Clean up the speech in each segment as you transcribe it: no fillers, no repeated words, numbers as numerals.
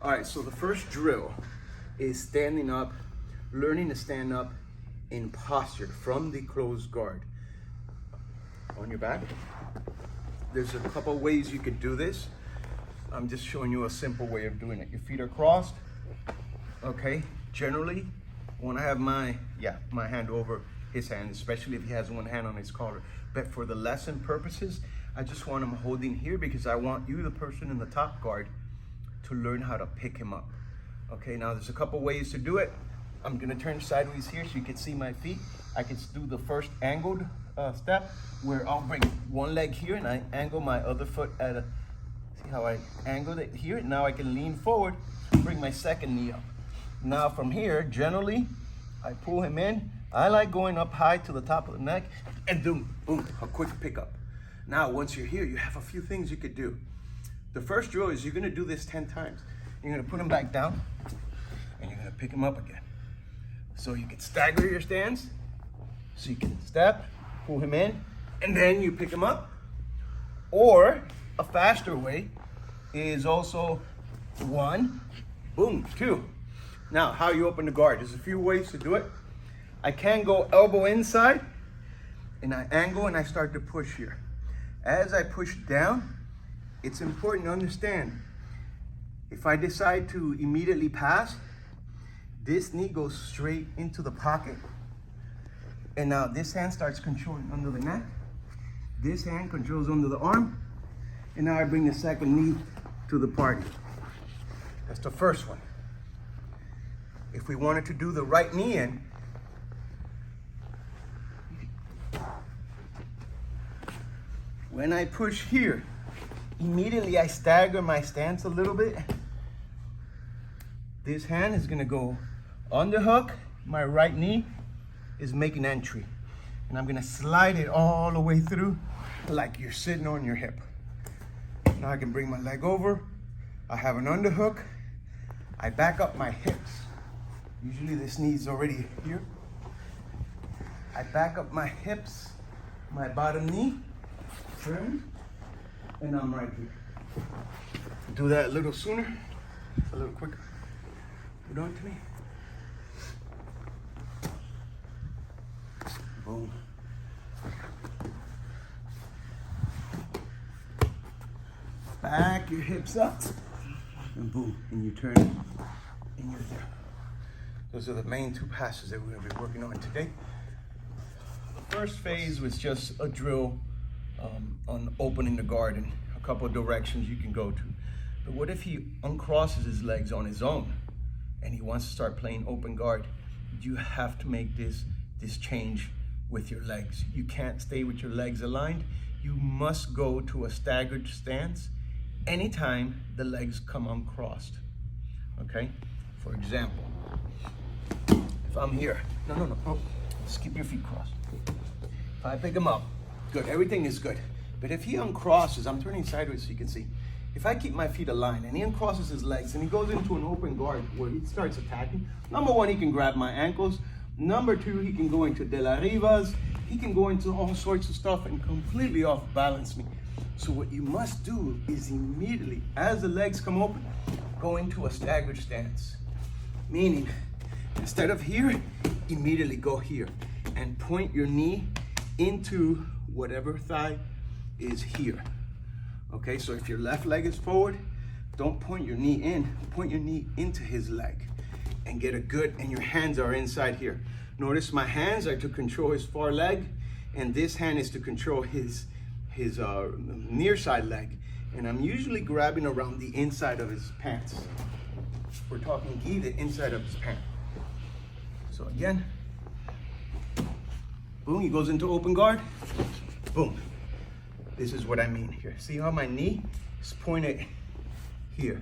All right, so the first drill is standing up, learning to stand up in posture from the closed guard. On your back. There's a couple ways you could do this. I'm just showing you a simple way of doing it. Your feet are crossed, okay? Generally, I want to have my hand over his hand, especially if he has one hand on his collar. But for the lesson purposes, I just want him holding here because I want you, the person in the top guard, to learn how to pick him up. Okay, now there's a couple ways to do it. I'm gonna turn sideways here so you can see my feet. I can do the first angled step where I'll bring one leg here and I angle my other foot at a, see how I angled it here? Now I can lean forward, bring my second knee up. Now from here, generally, I pull him in. I like going up high to the top of the neck and boom, boom, a quick pickup. Now, once you're here, you have a few things you could do. The first drill is you're gonna do this 10 times. You're gonna put him back down and you're gonna pick him up again. So you can stagger your stance. So you can step, pull him in, and then you pick him up. Or a faster way is also 1, boom, 2. Now, how you open the guard. There's a few ways to do it. I can go elbow inside, and I angle and I start to push here. As I push down, it's important to understand, if I decide to immediately pass, this knee goes straight into the pocket. And now this hand starts controlling under the neck. This hand controls under the arm. And now I bring the second knee to the party. That's the first one. If we wanted to do the right knee in, when I push here, immediately I stagger my stance a little bit. This hand is gonna go underhook. My right knee is making entry. And I'm gonna slide it all the way through like you're sitting on your hip. Now I can bring my leg over. I have an underhook. I back up my hips. Usually this knee is already here. I back up my hips, my bottom knee, turn, and I'm right here. Do that a little sooner, a little quicker. Hold on to me. Boom. Back your hips up, and boom, and you turn, and you're there. Those are the main 2 passes that we're gonna be working on today. The first phase was just a drill on opening the guard and a couple of directions you can go to. But what if he uncrosses his legs on his own and he wants to start playing open guard? You have to make this change with your legs. You can't stay with your legs aligned. You must go to a staggered stance anytime the legs come uncrossed, okay? For example, if I'm here, no, just keep your feet crossed. If I pick him up, good, everything is good. But if he uncrosses, I'm turning sideways so you can see. If I keep my feet aligned and he uncrosses his legs and he goes into an open guard where he starts attacking, number 1, he can grab my ankles. Number 2, he can go into de la rivas. He can go into all sorts of stuff and completely off balance me. So what you must do is immediately, as the legs come open, go into a staggered stance. Meaning, instead of here, immediately go here and point your knee into whatever thigh is here. Okay, so if your left leg is forward, don't point your knee in, point your knee into his leg and get a good, and your hands are inside here. Notice my hands are to control his far leg, and this hand is to control his near side leg. And I'm usually grabbing around the inside of his pants. We're talking gi, the inside of his pants. So again, boom, he goes into open guard, boom. This is what I mean here. See how my knee is pointed here?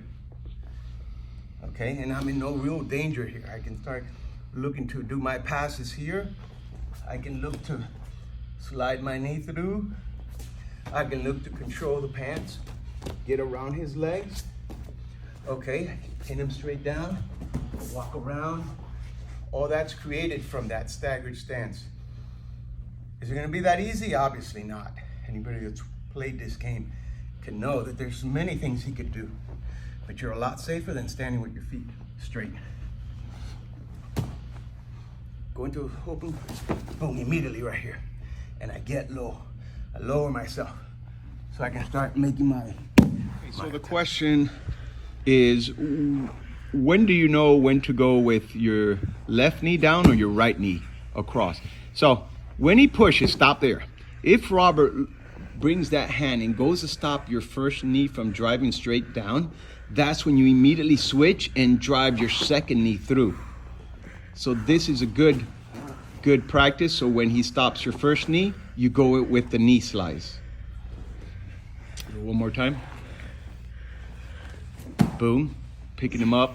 Okay, and I'm in no real danger here. I can start looking to do my passes here. I can look to slide my knee through. I can look to control the pants, get around his legs. Okay, I can pin him straight down, walk around. All that's created from that staggered stance. Is it gonna be that easy? Obviously not. Anybody that's played this game can know that there's many things he could do. but you're a lot safer than standing with your feet straight. Go into open, boom, immediately right here. And I get low. I lower myself so I can start making my. So the question is, when do you know when to go with your left knee down or your right knee across? So when he pushes, stop there. If Robert brings that hand and goes to stop your first knee from driving straight down, that's when you immediately switch and drive your second knee through. So this is a good practice. So when he stops your first knee, you go with the knee slice. One more time. Boom, picking him up,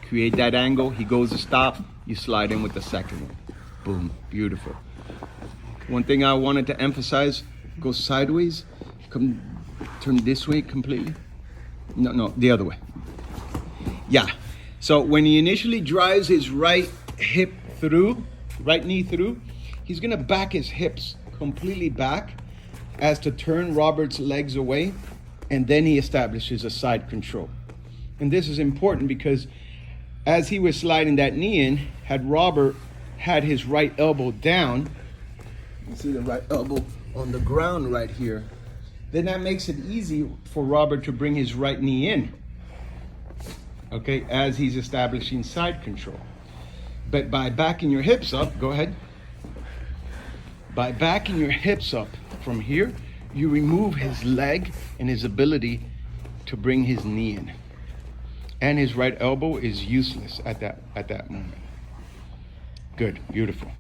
create that angle. He goes to stop, you slide in with the second one. Boom, beautiful. One thing I wanted to emphasize, go sideways, come turn this way completely. No, the other way. Yeah, so when he initially drives his right hip through, right knee through, he's gonna back his hips completely back as to turn Robert's legs away, and then he establishes a side control. And this is important because as he was sliding that knee in, had Robert had his right elbow down, you see the right elbow on the ground right here, then that makes it easy for Robert to bring his right knee in, okay, as he's establishing side control. But by backing your hips up, go ahead. By backing your hips up from here, you remove his leg and his ability to bring his knee in. And his right elbow is useless at that moment. Good, beautiful.